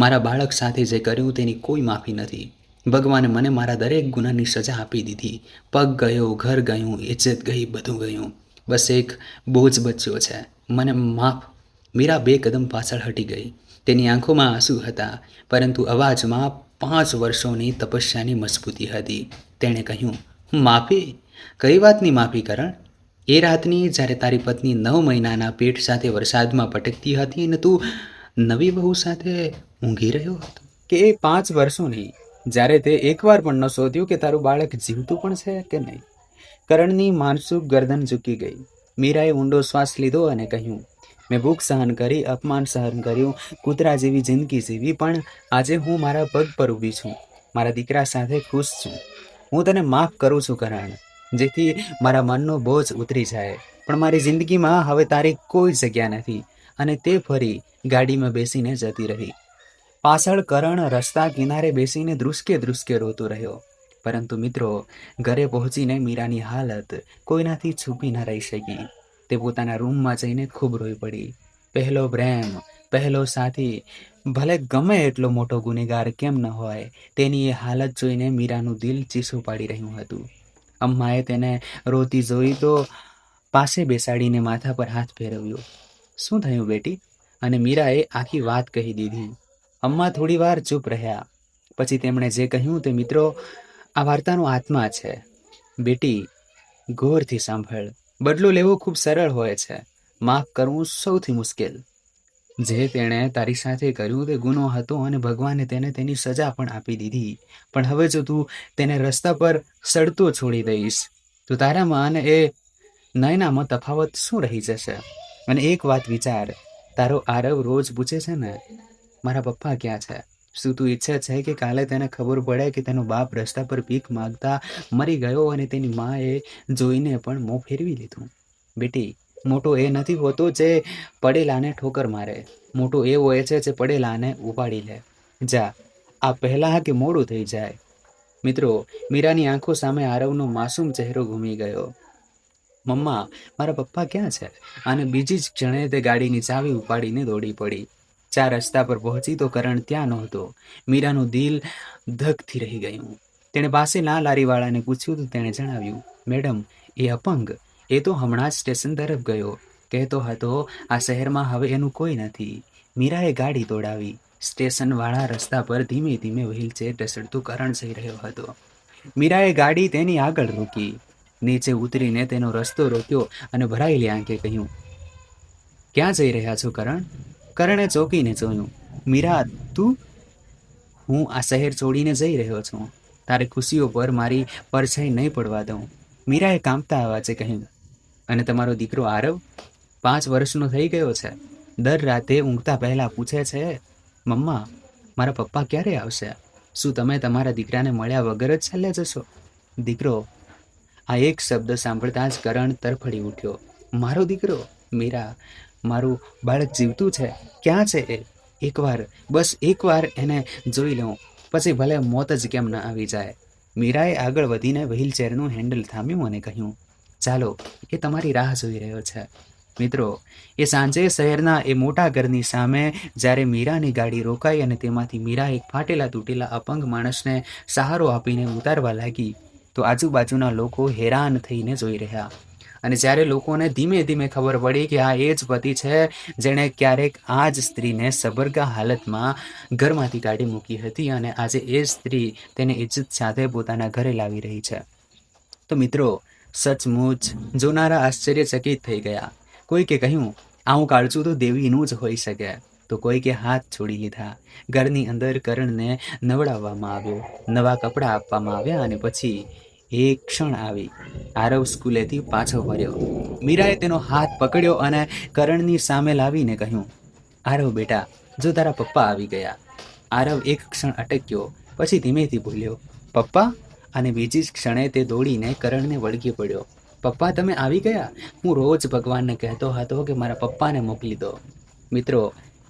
મારા બાળક સાથે જે કર્યું તેની કોઈ માફી નથી. ભગવાને મને મારા દરેક ગુનાની સજા આપી દીધી. પગ ગયો, ઘર ગયું, ઇજ્જત ગઈ, બધું ગયું. બસ એક બોજ બચ્યો છે, મને માફ. મીરા 2 કદમ પાછળ હટી ગઈ. તેની આંખોમાં આંસુ હતા, પરંતુ અવાજમાં 5 વર્ષોની તપસ્યાની મજબૂતી હતી. તેણે કહ્યું, માફી? કઈ વાતની માફી કરણ? એ રાતની જ્યારે તારી પત્ની 9 મહિનાના પેટ સાથે વરસાદમાં ભટકતી હતી અને તું નવી વહુ સાથે ઊંઘી રહ્યો હતો? કે એ 5 વર્ષોની, જ્યારે તે એકવાર પણ ન શોધ્યું કે તારું બાળક જીવતું પણ છે કે નહીં? કરણની માનસુક ગરદન ઝૂકી ગઈ. મીરાએ ઊંડો શ્વાસ લીધો અને કહ્યું, મેં ભૂખ સહન કરી, અપમાન સહન કર્યું, કૂતરા જેવી જિંદગી જીવી, પણ આજે હું મારા પગ પર ઊભી છું, મારા દીકરા સાથે ખુશ છું. હું તને માફ કરું છું કરણ, જેથી મારા મનનો બોજ ઉતરી જાય. પણ મારી જિંદગીમાં હવે તારી કોઈ જગ્યા નથી. અને તે ફરી ગાડીમાં બેસીને જતી રહી. પાછળ કરણ રસ્તા કિનારે બેસીને ધ્રુસકે ધ્રુસકે રોતો રહ્યો. પરંતુ મિત્રો, ઘરે પહોંચીને મીરાની હાલત કોઈનાથી છુપી ન રહી શકી. તે પોતાના રૂમમાં જઈને ખૂબ રોઈ પડી. પહેલો પ્રેમ, પહેલો સાથી, ભલે ગમે એટલો મોટો ગુનેગાર કેમ ન હોય, તેની એ હાલત જોઈને મીરાનું દિલ ચીસું પાડી રહ્યું હતું. અમ્માએ તેને રોતી જોઈ તો પાસે બેસાડીને માથા પર હાથ ફેરવ્યો. શું થયું બેટી? અને મીરાએ આખી વાત કહી દીધી. અમ્મા થોડી વાર ચૂપ રહ્યા. પછી તેમણે જે કહ્યું તે મિત્રો આ વાર્તાનો આત્મા છે. બેટી, ગૌરથી સાંભળ. બદલો લેવો ખૂબ સરળ હોય છે, માફ કરવું સૌથી મુશ્કેલ. જે તેણે તારી સાથે કર્યું તે ગુનો હતો અને ભગવાને તેને તેની સજા પણ આપી દીધી. પણ હવે જો તું તેને રસ્તા પર સડતો છોડી દઈશ તો તારામાં અને એ નયનામાં તફાવત શું રહી જશે? અને એક વાત વિચાર, તારો આરવ રોજ પૂછે છે ને, મારા પપ્પા ક્યાં છે? શું તું ઈચ્છે છે કે કાલે તેને ખબર પડે કે તેનો બાપ રસ્તા પર ભીખ માંગતા મરી ગયો અને તેની માએ જોઈને પણ મોં ફેરવી લીધું? બેટી, મોટો એ નથી હોતો જે પડેલાને ઠોકર મારે, મોટો એ હોય છે જે પડેલાને ઉપાડી લે. જા, આ પહેલા કે મોડું થઈ જાય. મિત્રો, મીરાની આંખો સામે આરવનો માસૂમ ચહેરો ઘૂમી ગયો. મમ્મા, મારા પપ્પા ક્યાં છે? અને બીજી જ ક્ષણે તે ગાડીની ચાવી ઉપાડીને દોડી પડી. 4 રસ્તા પર પહોંચી તો કરણ ત્યાં નહોતો. મીરાનું દિલ ધકથી રહી ગયું. તેણે પાસેના લારીવાળાને પૂછ્યું તો તેણે જણાવ્યું, મેડમ, એ અપંગ, એ તો હમણાં જ સ્ટેશન તરફ ગયો. કહેતો હતો આ શહેરમાં હવે એનું કોઈ નથી. મીરાએ ગાડી દોડાવી. સ્ટેશનવાળા રસ્તા પર ધીમે ધીમે વ્હીલચેર ઢસડતો કરણ જઈ રહ્યો હતો. મીરાએ ગાડી તેની આગળ રોકી. નીચે ઉતરીને તેનો રસ્તો રોક્યો અને ભરાયેલી આંખે કહ્યું, ક્યાં જઈ રહ્યા છો કરણ? કરણે ચોંકીને જોયું. મીરા, તું? હું આ શહેર છોડીને જઈ રહ્યો છું. તારી ખુશીઓ પર મારી પરછાઈ નહીં પડવા દઉં. મીરાએ કાંપતા અવાજે કહ્યું. અને તમારો દીકરો આરવ 5 વર્ષનો થઈ ગયો છે. દર રાતે ઊંઘતા પહેલા પૂછે છે, મમ્મા, મારા પપ્પા ક્યારે આવશે? શું તમે તમારા દીકરાને મળ્યા વગર જ ચાલ્યા જશો? દીકરો, આ એક શબ્દ સાંભળતા જ કરણ તરફડી ઉઠ્યો. મારો દીકરો? મીરા, મારું બાળક જીવતું છે. ક્યાં છે એ? એકવાર, બસ એકવાર એને જોઈ લઉં, પછી ભલે મોત જ કેમ ન આવી જાય. મીરાએ આગળ વધીને વ્હીલચેરનું હેન્ડલ થામ્યું અને કહ્યું, ચાલો, એ તમારી રાહ જોઈ રહ્યો છે. મિત્રો, એ સાંજે શહેરના એ મોટા ઘરની સામે જ્યારે મીરાની ગાડી રોકાઈ અને તેમાંથી મીરા એક ફાટેલા તૂટેલા અપંગ માણસને સહારો આપીને ઉતારવા લાગી તો આજુબાજુના લોકો હેરાન થઈને જોઈ રહ્યા. અને જ્યારે લોકોને ધીમે ધીમે ખબર પડી કે આ એ જ પતિ છે જેણે ક્યારેક આ જ સ્ત્રીને સબરગા હાલતમાં ઘરમાંથી કાઢી મૂકી હતી અને આજે એ સ્ત્રી તેને ઇજ્જત સાથે પોતાના ઘરે લાવી રહી છે. તો મિત્રો, સચમુચ જોનારા આશ્ચર્યચકિત થઈ ગયા. કોઈકે કહ્યું, આવું કાળજું તો દેવીનું જ હોઈ શકે. તો કોઈકે હાથ છોડી લીધા. ઘરની અંદર કરણને નવડાવવામાં આવ્યો, નવા કપડાં આપવામાં આવ્યા અને પછી એક ક્ષણ આવી. આરવ સ્કૂલેથી પાછો ફર્યો. મીરાએ તેનો હાથ પકડ્યો અને કરણની સામે લાવીને કહ્યું, આરવ બેટા, જો તારા પપ્પા આવી ગયા. આરવ એક ક્ષણ અટક્યો, પછી ધીમેથી બોલ્યો, પપ્પા? અને બીજી જ ક્ષણે તે દોડીને કરણને વળગી પડ્યો. પપ્પા, તમે આવી ગયા? હું રોજ ભગવાનને કહેતો હતો કે મારા પપ્પાને મોકલી દો. મિત્રો,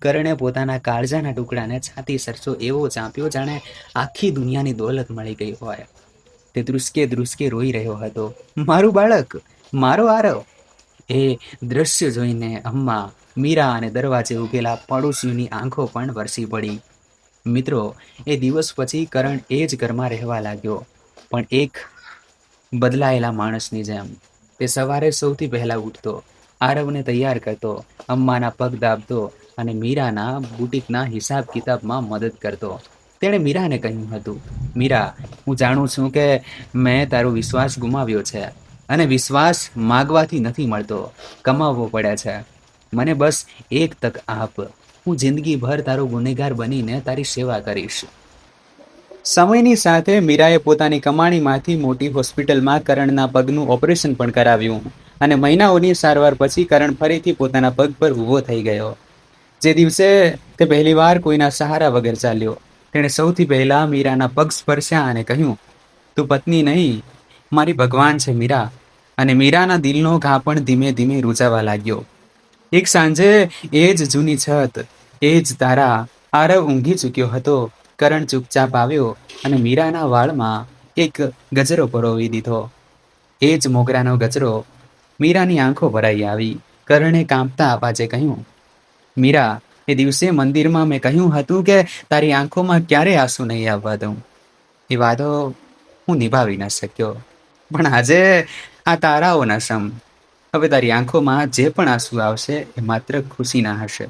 કરણે પોતાના કાળજાના ટુકડાને છાતી સરસો એવો ચાંપ્યો જાણે આખી દુનિયાની દોલત મળી ગઈ હોય. તે ધ્રુસકે ધ્રુસકે રોઈ રહ્યો હતો. મારું બાળક, મારો આરવ. એ દ્રશ્ય જોઈને અમ્મા, મીરા અને દરવાજે ઉભેલા પડોશીઓની આંખો પણ વરસી પડી. મિત્રો, એ દિવસ પછી કરણ એ જ ઘરમાં રહેવા લાગ્યો, પણ એક બદલાયેલા માણસની જેમ. તે સવારે સૌથી પહેલા ઉઠતો, આરવને તૈયાર કરતો, અમ્માના પગ દાબતો અને મીરાના બુટીકના હિસાબ કિતાબમાં મદદ કરતો. તેણે મીરાને કહ્યું હતું, મીરા, હું જાણું છું કે મેં તારો વિશ્વાસ ગુમાવ્યો છે અને વિશ્વાસ માગવાથી નથી મળતો, કમાવવો પડે છે. મને બસ એક તક આપ. હું જિંદગીભર તારો ગુનેગાર બનીને તારી સેવા કરીશ. સમયની સાથે મીરાએ પોતાની કમાણીમાંથી મોટી હોસ્પિટલમાં કરણના પગનું ઓપરેશન પણ કરાવ્યું અને મહિનાઓની સારવાર પછી કરણ ફરીથી પોતાના પગ પર ઊભો થઈ ગયો. જે દિવસે તે પહેલીવાર કોઈના સહારા વગર ચાલ્યો, તેણે સૌથી પહેલા મીરાના પગ સ્પર્શ્યા અને કહ્યું, તું પત્ની નહીં, મારી ભગવાન છે મીરા. અને મીરાના દિલનો ઘા પણ ધીમે ધીમે રૂંઝાવા લાગ્યો. એક સાંજે એ જ જૂની છત, એ જ તારા. આરવ ઊંઘી ચૂક્યો હતો. કરણ ચૂપચાપ આવ્યો અને મીરાના વાળમાં એક ગજરો પરોવી દીધો. એ જ મોગરાનો ગજરો. મીરાની આંખો ભરાઈ આવી. કરણે કાંપતા અવાજે કહ્યું, મીરા, એ દિવસે મંદિરમાં મેં કહ્યું હતું કે તારી આંખોમાં ક્યારે આંસુ નહીં આવવા દઉં. એ વાદો હું નિભાવી ન શક્યો, પણ આજે આ તારાઓના સમ. હવે તારી આંખોમાં જે પણ આંસુ આવશે એ માત્ર ખુશીના હશે.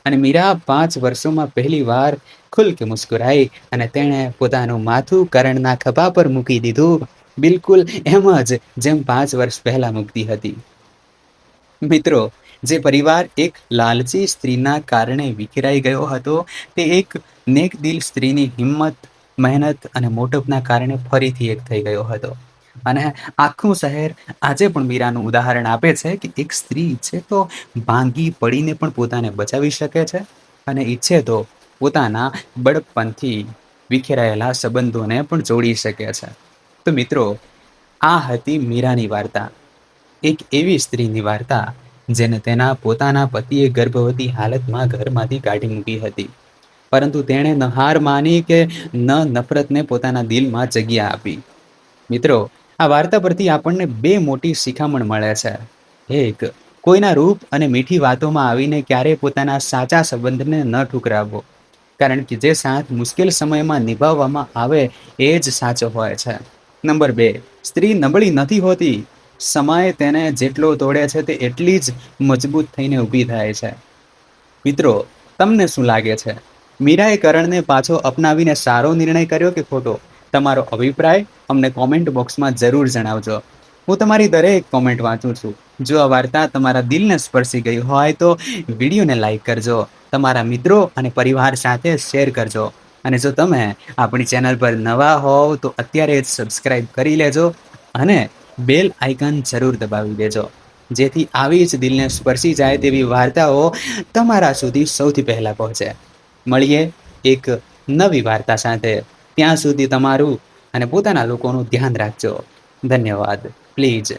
અને મીરા 5 વર્ષોમાં પહેલી વાર ખુલ કે મુસ્કુરાઈ અને તેણે પોતાનું માથું કરણના ખભા પર મૂકી દીધું, બિલકુલ એમ જ જેમ 5 વર્ષ પહેલા મૂકતી હતી. મિત્રો, જે પરિવાર એક લાલચી સ્ત્રીના કારણે વિખેરાઈ ગયો હતો, તે એક નેકદિલ સ્ત્રીની હિંમત, મહેનત અને મોટપના કારણે ફરીથી એક થઈ ગયો હતો. અને આખું શહેર આજે પણ મીરાનું ઉદાહરણ આપે છે કે એક સ્ત્રી ઈચ્છે તો ભાંગી પડીને પણ પોતાને બચાવી શકે છે, અને ઈચ્છે તો પોતાના બળપણથી વિખેરાયેલા સંબંધોને પણ જોડી શકે છે. તો મિત્રો, આ હતી મીરાની વાર્તા. એક એવી સ્ત્રીની વાર્તા જેને તેના પોતાના પતિએ ગર્ભવતી હાલતમાં ઘરમાંથી કાઢી મૂકી હતી, પરંતુ તેણે ન હાર માની કે ન નફરતને પોતાના દિલમાં જગ્યા આપી. મિત્રો, આ વાર્તા પરથી આપણને બે મોટી શિખામણ મળે છે. એક, કોઈના રૂપ અને મીઠી વાતોમાં આવીને ક્યારેય પોતાના સાચા સંબંધને ન ઠુકરાવવો, કારણ કે જે સાથ મુશ્કેલ સમયમાં નિભાવવામાં આવે એ જ સાચો હોય છે. નંબર 2, સ્ત્રી નબળી નથી હોતી. સમય તેને જેટલો તોડે છે તે એટલી જ મજબૂત થઈને ઊભી થાય છે. મિત્રો, તમને શું લાગે છે? મીરાએ કરણને પાછો અપનાવીને સારો નિર્ણય કર્યો કે ખોટો? તમારો અભિપ્રાય અમને કોમેન્ટ બોક્સમાં જરૂર જણાવજો. હું તમારી દરેક કોમેન્ટ વાંચું છું. જો આ વાર્તા તમારા દિલને સ્પર્શી ગઈ હોય તો વિડીયોને લાઈક કરજો, તમારા મિત્રો અને પરિવાર સાથે શેર કરજો. અને જો તમે આપણી ચેનલ પર નવા હોવ તો અત્યારે જ સબસ્ક્રાઇબ કરી લેજો અને બેલ આઇકન જરૂર દબાવી દેજો, જેથી આવી જ દિલને સ્પર્શી જાય તેવી વાર્તાઓ તમારા સુધી સૌથી પહેલા પહોંચે. મળીએ એક નવી વાર્તા સાથે. ત્યાં સુધી તમારું અને પોતાના લોકોનું ધ્યાન રાખજો. ધન્યવાદ. Please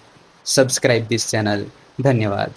subscribe this channel. ધન્યવાદ.